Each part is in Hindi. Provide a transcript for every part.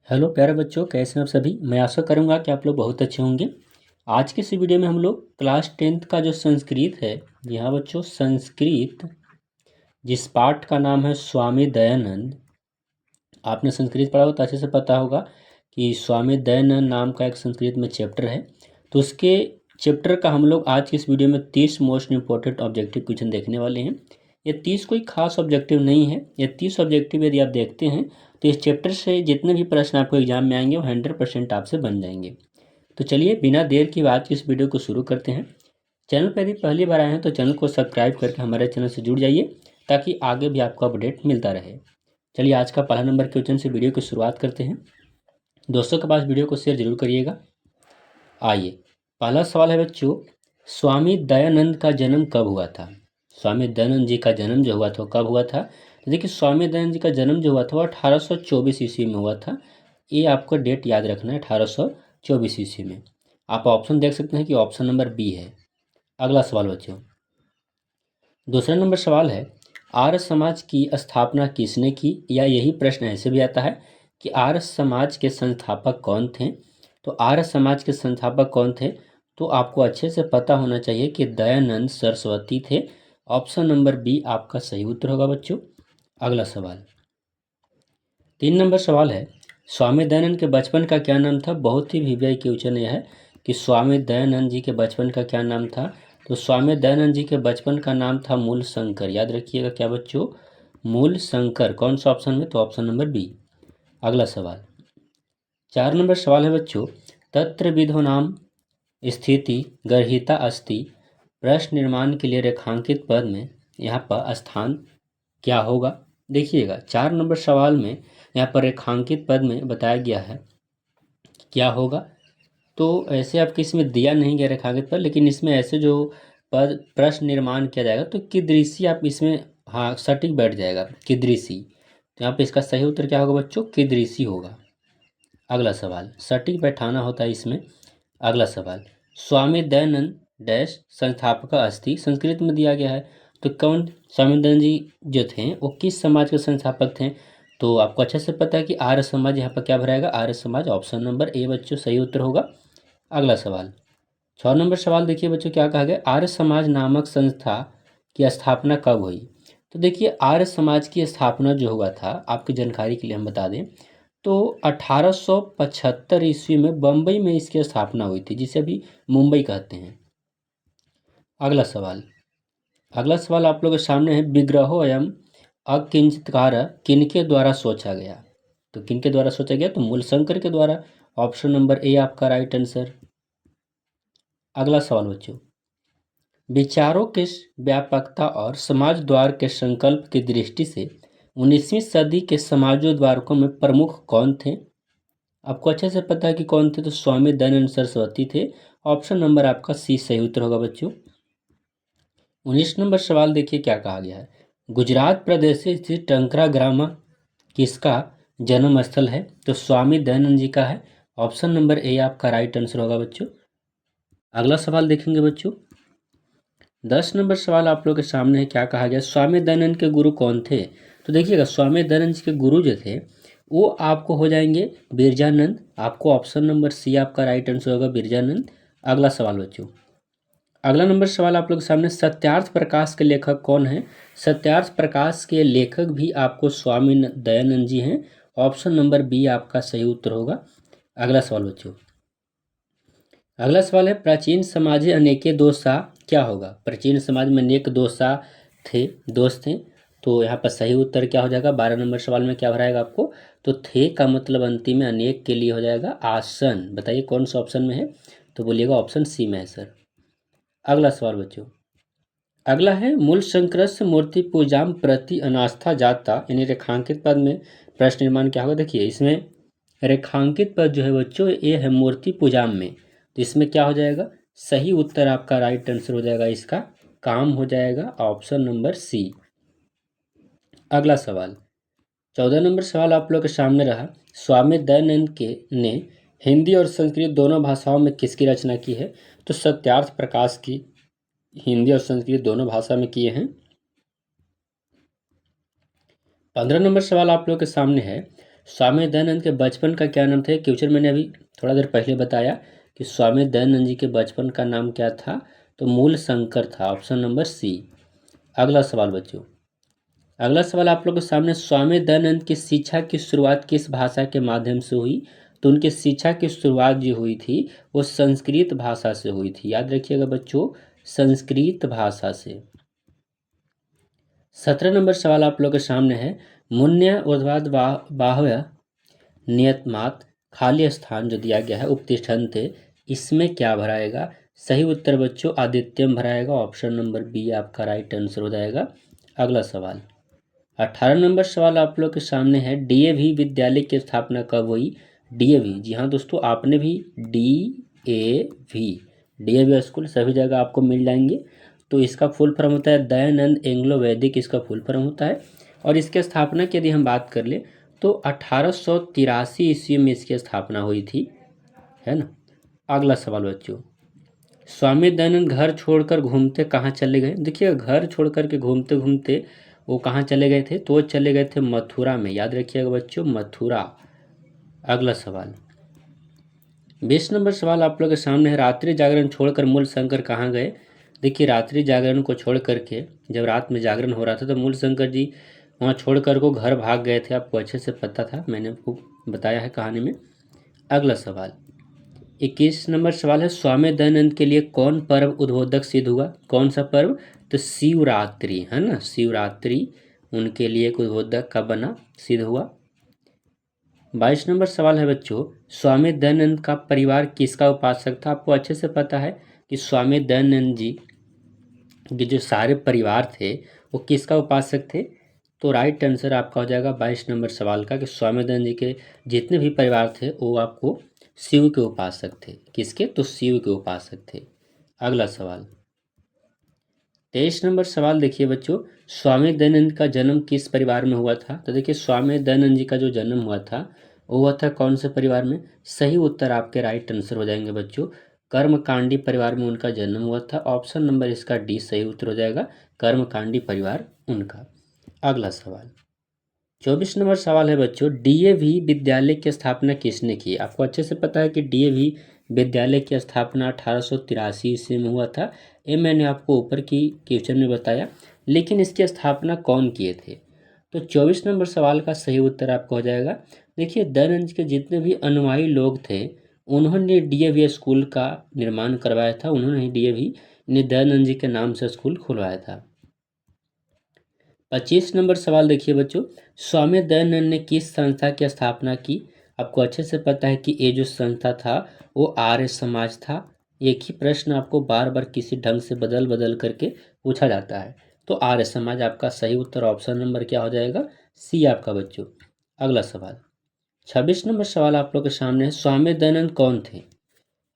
हेलो प्यारे बच्चों, कैसे हैं आप सभी। मैं आशा करूंगा कि आप लोग बहुत अच्छे होंगे। आज के इस वीडियो में हम लोग क्लास 10th का जो संस्कृत है, जी हाँ बच्चों, संस्कृत जिस पाठ का नाम है स्वामी दयानंद। आपने संस्कृत पढ़ा हो तो अच्छे से पता होगा कि स्वामी दयानंद नाम का एक संस्कृत में चैप्टर है। तो उसके चैप्टर का हम लोग आज की इस वीडियो में 30 मोस्ट इंपॉर्टेंट ऑब्जेक्टिव क्वेश्चन देखने वाले हैं। ये 30 कोई खास ऑब्जेक्टिव नहीं है। ये 30 ऑब्जेक्टिव यदि आप देखते हैं तो इस चैप्टर से जितने भी प्रश्न आपको एग्जाम में आएंगे वो 100% आपसे बन जाएंगे। तो चलिए बिना देर की बात की इस वीडियो को शुरू करते हैं। चैनल पर यदि पहली बार आए हैं तो चैनल को सब्सक्राइब करके हमारे चैनल से जुड़ जाइए ताकि आगे भी आपको अपडेट मिलता रहे। चलिए आज का पहला नंबर क्वेश्चन से वीडियो की शुरुआत करते हैं। दोस्तों के पास वीडियो को शेयर जरूर करिएगा। आइए, पहला सवाल है बच्चों, स्वामी दयानंद का जन्म कब हुआ था। स्वामी दयानंद जी का जन्म जो हुआ था कब हुआ था। तो देखिए, स्वामी दयानंद जी का जन्म जो हुआ था वो 1824 ईस्वी में हुआ था। ये आपको डेट याद रखना है, 1824 ईस्वी में। आप ऑप्शन देख सकते हैं कि ऑप्शन नंबर बी है। अगला सवाल बच्चों, दूसरा नंबर सवाल है, आर्य समाज की स्थापना किसने की। या यही प्रश्न ऐसे भी आता है कि आर्य समाज के संस्थापक कौन थे। तो आर्य समाज के संस्थापक कौन थे, तो आपको अच्छे से पता होना चाहिए कि दयानंद सरस्वती थे। ऑप्शन नंबर बी आपका सही उत्तर होगा बच्चों। अगला सवाल, 3 नंबर सवाल है, स्वामी दयानंद के बचपन का क्या नाम था। बहुत ही वीवीआई क्वेश्चन यह है कि स्वामी दयानंद जी के बचपन का क्या नाम था। तो स्वामी दयानंद जी के बचपन का नाम था मूल शंकर। याद रखिएगा क्या बच्चों, मूल शंकर। कौन सा ऑप्शन में, तो ऑप्शन नंबर बी। अगला सवाल, 4 नंबर सवाल है बच्चों, तत्र विधो नाम स्थिति गर्हिता अस्ति प्रश्न निर्माण के लिए रेखांकित पद में यहाँ पर स्थान क्या होगा। देखिएगा 4 नंबर सवाल में यहाँ पर रेखांकित पद में बताया गया है क्या होगा। तो ऐसे आपके इसमें दिया नहीं गया रेखांकित पद, लेकिन इसमें ऐसे जो पद प्रश्न निर्माण किया जाएगा तो कीदृशी आप इसमें, हाँ सटीक बैठ जाएगा कीदृशी। तो यहाँ पे इसका सही उत्तर क्या होगा बच्चों, कीदृशी होगा। अगला सवाल, सटीक बैठाना होता है इसमें। अगला सवाल, स्वामी दयानंद डैश संस्थापक अस्ति संस्कृत में दिया गया है। तो कौन स्वामी दयानंद जी जो थे वो किस समाज के संस्थापक थे। तो आपको अच्छे से पता है कि आर्य समाज, यहाँ पर क्या भराएगा, Arya Samaj. Option number A बच्चों सही उत्तर होगा। अगला सवाल, 6 नंबर सवाल देखिए बच्चों, क्या कहा गया, आर्य समाज नामक संस्था की स्थापना कब हुई। तो देखिए, आर्य समाज की स्थापना जो हुआ था, आपकी जानकारी के लिए हम बता दें तो 1875 ईस्वी में बम्बई में इसकी स्थापना हुई थी, जिसे अभी मुंबई कहते हैं। अगला सवाल, अगला सवाल आप लोगों के सामने है, विग्रहो एवं अकिंचितकार किनके द्वारा सोचा गया। तो किनके द्वारा सोचा गया, तो मूलशंकर के द्वारा। ऑप्शन नंबर ए आपका राइट आंसर। अगला सवाल बच्चों, विचारों के व्यापकता और समाज द्वार के संकल्प की दृष्टि से 19वीं सदी के समाजोद्वारकों में प्रमुख कौन थे। आपको अच्छे से पता है कि कौन थे, तो स्वामी दयानंद सरस्वती थे। ऑप्शन नंबर आपका सी सही उत्तर होगा बच्चों। 19 नंबर सवाल देखिए क्या कहा गया है, गुजरात प्रदेश से स्थित टंकरा ग्राम किसका जन्म स्थल है। तो स्वामी दयानंद जी का है। ऑप्शन नंबर ए आपका राइट आंसर होगा बच्चों। अगला सवाल देखेंगे बच्चों, 10 नंबर सवाल आप लोग के सामने है, क्या कहा गया, स्वामी दयानंद के गुरु कौन थे। तो देखिएगा, स्वामी दयानंद जी के गुरु जो थे वो आपको हो जाएंगे बिरजानंद। आपको ऑप्शन नंबर सी आपका राइट आंसर होगा, बिरजानंद। अगला सवाल बच्चों, अगला नंबर सवाल आप लोग के सामने, सत्यार्थ प्रकाश के लेखक कौन है। सत्यार्थ प्रकाश के लेखक भी आपको स्वामी दयानंद जी हैं। ऑप्शन नंबर बी आपका सही उत्तर होगा। अगला सवाल बच्चों, अगला सवाल है, प्राचीन समाज अनेके दोषा क्या होगा। प्राचीन समाज में अनेक दोषा थे, दोष थे। तो यहाँ पर सही उत्तर क्या हो जाएगा, 12 नंबर सवाल में क्या भराएगा आपको, तो थे का मतलब अंतिम में अनेक के लिए हो जाएगा आसन। बताइए कौन सा ऑप्शन में है, तो बोलिएगा ऑप्शन सी में है सर। अगला सवाल बच्चों, अगला है, मूल शंकरस्य मूर्ति पूजाम प्रति अनास्था जाता, यानी रेखांकित पद में प्रश्न निर्माण क्या होगा। देखिए इसमें रेखांकित पद जो है बच्चों ये है मूर्ति पूजाम में। तो इसमें क्या हो जाएगा, सही उत्तर आपका राइट आंसर हो जाएगा, इसका काम हो जाएगा ऑप्शन नंबर सी। अगला सवाल, 14 नंबर सवाल आप लोग के सामने रहा, स्वामी दयानंद के ने हिंदी और संस्कृत दोनों भाषाओं में किसकी रचना की है। तो सत्यार्थ प्रकाश की हिंदी और संस्कृत दोनों भाषा में किए हैं। 15 नंबर सवाल आप लोग के सामने है, स्वामी दयानंद के बचपन का क्या नाम था? क्वेश्चन मैंने अभी थोड़ा देर पहले बताया कि स्वामी दयानंद जी के बचपन का नाम क्या था, तो मूल शंकर था, ऑप्शन नंबर सी। अगला सवाल बच्चों, अगला सवाल आप लोगों के सामने, स्वामी दयानंद की शिक्षा की शुरुआत किस भाषा के माध्यम से हुई? तो उनकी शिक्षा की शुरुआत जो हुई थी वो संस्कृत भाषा से हुई थी, याद रखिएगा बच्चों, संस्कृत भाषा से। 17 नंबर सवाल आप लोगों के सामने है, मुन्य ऊर्ध्वाध बाह्य नियतमात खाली स्थान जो दिया गया है उपतिष्ठन्ते, इसमें क्या भराएगा? सही उत्तर बच्चों आदित्यम भराएगा, ऑप्शन नंबर बी आपका राइट आंसर हो जाएगा। अगला सवाल, 18 नंबर सवाल आप लोग के सामने है, डीएवी विद्यालय की स्थापना कब हुई? डीएवी, जी हाँ दोस्तों, आपने भी डीएवी स्कूल सभी जगह आपको मिल जाएंगे। तो इसका फुल फॉर्म होता है दयानंद एंग्लो वैदिक, इसका फुल फॉर्म होता है। और इसके स्थापना की यदि हम बात कर ले तो 1883 ईस्वी में इसकी स्थापना हुई थी, है ना। अगला सवाल बच्चों, स्वामी दयानंद घर छोड़कर घूमते कहाँ चले गए? देखिए, घर छोड़कर के घूमते घूमते वो कहाँ चले गए थे? तो वो चले गए थे मथुरा में, याद रखिएगा बच्चों, मथुरा। अगला सवाल, 20 नंबर सवाल आप लोग के सामने है, रात्रि जागरण छोड़कर मूल शंकर कहाँ गए? देखिए, रात्रि जागरण को छोड़ करके, जब रात में जागरण हो रहा था तो मूल शंकर जी वहाँ छोड़ कर को घर भाग गए थे, आपको अच्छे से पता था, मैंने आपको बताया है कहानी में। अगला सवाल, 21 नंबर सवाल है, स्वामी दयानंद के लिए कौन पर्व उद्बोधक सिद्ध हुआ? कौन सा पर्व? तो शिवरात्रि, है ना, शिवरात्रि उनके लिए एक उद्बोधक का बना, सिद्ध हुआ। 22 नंबर सवाल है बच्चों, स्वामी दयानंद का परिवार किसका उपासक था? आपको अच्छे से पता है कि स्वामी दयानंद जी के जो सारे परिवार थे वो किसका उपासक थे? तो राइट आंसर आपका हो जाएगा 22 नंबर सवाल का कि स्वामी दयानंद जी के जितने भी परिवार थे वो आपको शिव के उपासक थे। किसके? तो शिव के उपासक थे। अगला सवाल, 23 नंबर सवाल देखिए बच्चों, स्वामी दयानंद का जन्म किस परिवार में हुआ था? तो देखिए, स्वामी दयानंद जी का जो जन्म हुआ था वो हुआ था कौन से परिवार में? सही उत्तर आपके राइट आंसर हो जाएंगे बच्चों, कर्मकांडी परिवार में उनका जन्म हुआ था, ऑप्शन नंबर इसका डी सही उत्तर हो जाएगा, कर्मकांडी परिवार उनका। अगला सवाल, 24 नंबर सवाल है बच्चों, डीएवी विद्यालय की स्थापना किसने की? आपको अच्छे से पता है कि डीएवी विद्यालय की स्थापना 1883 ईस्वी में हुआ था, ये मैंने आपको ऊपर की क्वेश्चन में बताया, लेकिन इसकी स्थापना कौन किए थे? तो 24 नंबर सवाल का सही उत्तर आपका हो जाएगा, देखिए, दयानंद के जितने भी अनुयायी लोग थे उन्होंने डीएवी स्कूल का निर्माण करवाया था, उन्होंने ही डीएवी ने दयानंद जी के नाम से स्कूल खुलवाया था। 25 नंबर सवाल देखिए बच्चों, स्वामी दयानंद ने किस संस्था की स्थापना की? आपको अच्छे से पता है कि ये जो संस्था था वो आर्य समाज था। एक ही प्रश्न आपको बार बार किसी ढंग से बदल बदल करके पूछा जाता है, तो आर्य समाज आपका सही उत्तर, ऑप्शन नंबर क्या हो जाएगा? सी आपका बच्चों। अगला सवाल, 26 नंबर सवाल आप लोग के सामने है, स्वामी दयानंद कौन थे?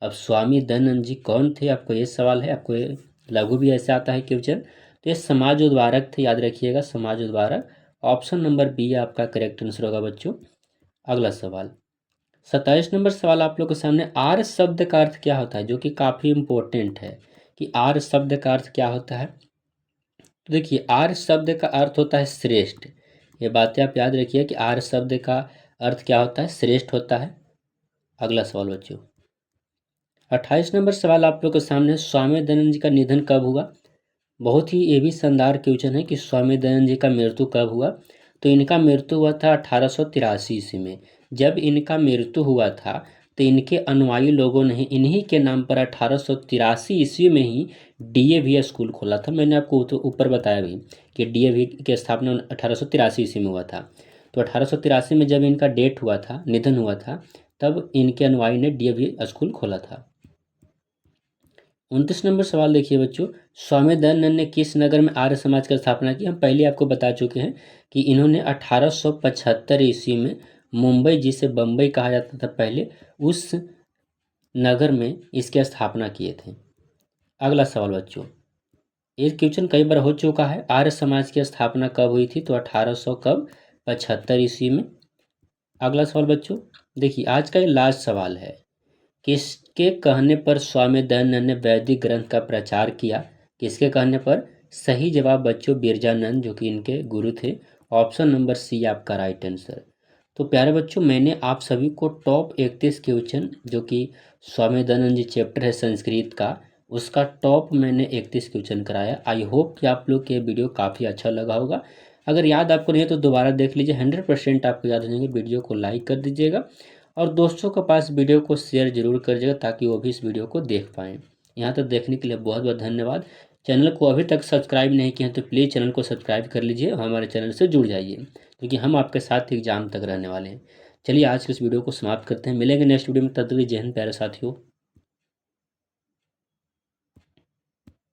अब स्वामी दयानंद जी कौन थे, आपको ये सवाल है, आपको ये लघु भी ऐसे आता है क्वेश्चन, तो ये समाज उद्धारक थे, याद रखिएगा, समाज उद्धारक, ऑप्शन नंबर बी आपका करेक्ट आंसर होगा बच्चों। अगला सवाल, 27 नंबर सवाल आप लोग के सामने, आर्य शब्द का अर्थ क्या होता है, जो कि काफ़ी इंपॉर्टेंट है कि आर्य शब्द का अर्थ क्या होता है। तो देखिए, आर्य शब्द का अर्थ होता है श्रेष्ठ, ये बातें आप याद रखिए कि आर्य शब्द का अर्थ क्या होता है? श्रेष्ठ होता है। अगला सवाल बच्चों, 28 नंबर सवाल आप लोग के सामने, स्वामी दयानंद जी का निधन कब हुआ? बहुत ही ये भी शानदार क्वेश्चन है कि स्वामी दयानंद जी का मृत्यु कब हुआ? तो इनका मृत्यु हुआ था 1883 ईस्वी में। जब इनका मृत्यु हुआ था तो इनके अनुयायी लोगों ने इन्हीं के नाम पर 1883 ईस्वी में ही डीएवी स्कूल खोला था। मैंने आपको ऊपर बताया भी कि डीएवी की स्थापना 1883 ईस्वी में हुआ था। तो 1883 में जब इनका डेट हुआ था, निधन हुआ था, तब इनके अनुयायी ने डीएवी स्कूल खोला था। 29 नंबर सवाल देखिए बच्चों, स्वामी दयानंद ने किस नगर में आर्य समाज की स्थापना की? हम पहले आपको बता चुके हैं कि इन्होंने 1875 ईस्वी में मुंबई, जिसे बम्बई कहा जाता था पहले, उस नगर में इसकी स्थापना किए थे। अगला सवाल बच्चों, ये क्वेश्चन कई बार हो चुका है, आर्य समाज की स्थापना कब हुई थी? तो 1875 ईस्वी में। अगला सवाल बच्चों, देखिए, आज का ये लास्ट सवाल है, किसके कहने पर स्वामी दयानंद ने वैदिक ग्रंथ का प्रचार किया? किसके कहने पर? सही जवाब बच्चों बिरजानंद, जो कि इनके गुरु थे, ऑप्शन नंबर सी आपका राइट आंसर। तो प्यारे बच्चों, मैंने आप सभी को टॉप 31 क्वेश्चन जो कि स्वामी दयानंद जी चैप्टर है संस्कृत का, उसका टॉप मैंने 31 क्वेश्चन कराया। आई होप कि आप लोग के वीडियो काफ़ी अच्छा लगा होगा। अगर याद आपको नहीं है तो दोबारा देख लीजिए, 100% आपको याद हो जाएंगे। वीडियो को लाइक कर दीजिएगा और दोस्तों के पास वीडियो को शेयर जरूर करिएगा ताकि वो भी इस वीडियो को देख पाएँ। यहाँ तक देखने के लिए बहुत बहुत धन्यवाद। चैनल को अभी तक सब्सक्राइब नहीं किया तो प्लीज़ चैनल को सब्सक्राइब कर लीजिए, हमारे चैनल से जुड़ जाइए क्योंकि हम आपके साथ एग्जाम तक रहने वाले हैं। चलिए आज के इस वीडियो को समाप्त करते हैं, मिलेंगे नेक्स्ट वीडियो में। तब तक के लिए जय हिंद प्यारे साथियों।